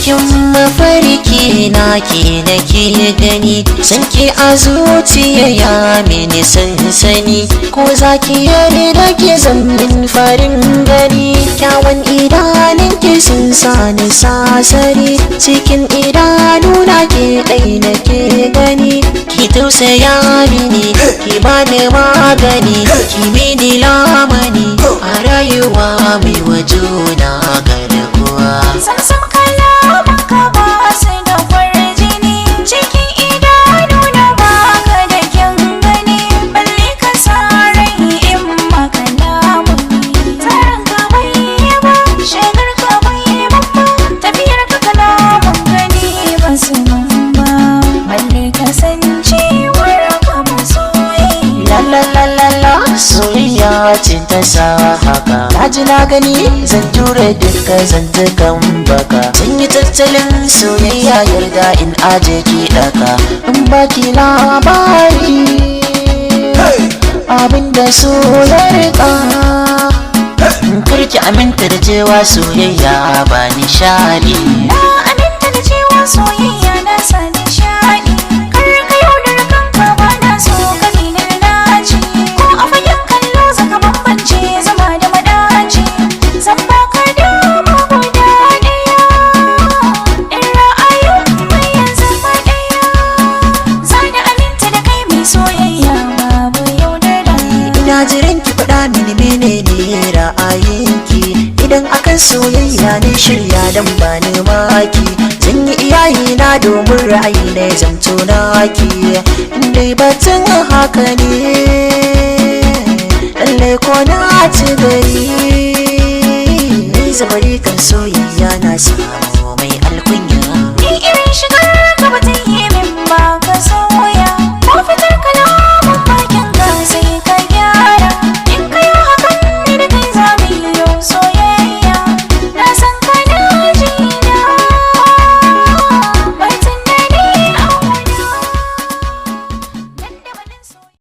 cikin mafarki na ke nake gani, sanki a zuciya ya mini sansani. Ko zaki yarda ki zammin farin gani, kyawun idanun ki sun sani sasari. Cikin idanuna ke ɗai nake gani, ki tausaya mini, ki bani magani, ki mini lamani a rayuwa mai wa juna garkuwa. Samsam kalaman ka ba su da kwarjini, cikin idanuna ba ka da kyan gani, balle ka sa rai in maka lamuni. Tsarin ka bai yaba, shagar ka bai babba, tafiyar ka kalaman gani ba su mun ba, balle ka san cewar ka masoyi. La la la la la, soyayya ce ta sa haka. Na ji na gani zan jure duka zantukan baka, zan yi tattalin soyayya yarda in aje ki daka. In baki labari abinda so ya rika, karki aminta da cewa soyayya ba nishadi. Na aminta da cewa soyayya na sa nishaɗi, kar ka yaudar kanka ba na so ka dinar naci. Ko a fagen kallo zaka bambance zama da madaci, zan baka dama guda ɗaya, in ra'ayin mu ya zama ɗaya. Za na aminta da kai mai soyayya babu yaudara. Ina jiran ki faɗa mini menene ra'ayinki, idan akan soyayya ne shirya dan ba ni maki. Zan yi iyayena domin ra'ayi na ya zamto naki, indai batun haka ne lallai ko na ci gari. Ni zabari kan soyayya na samu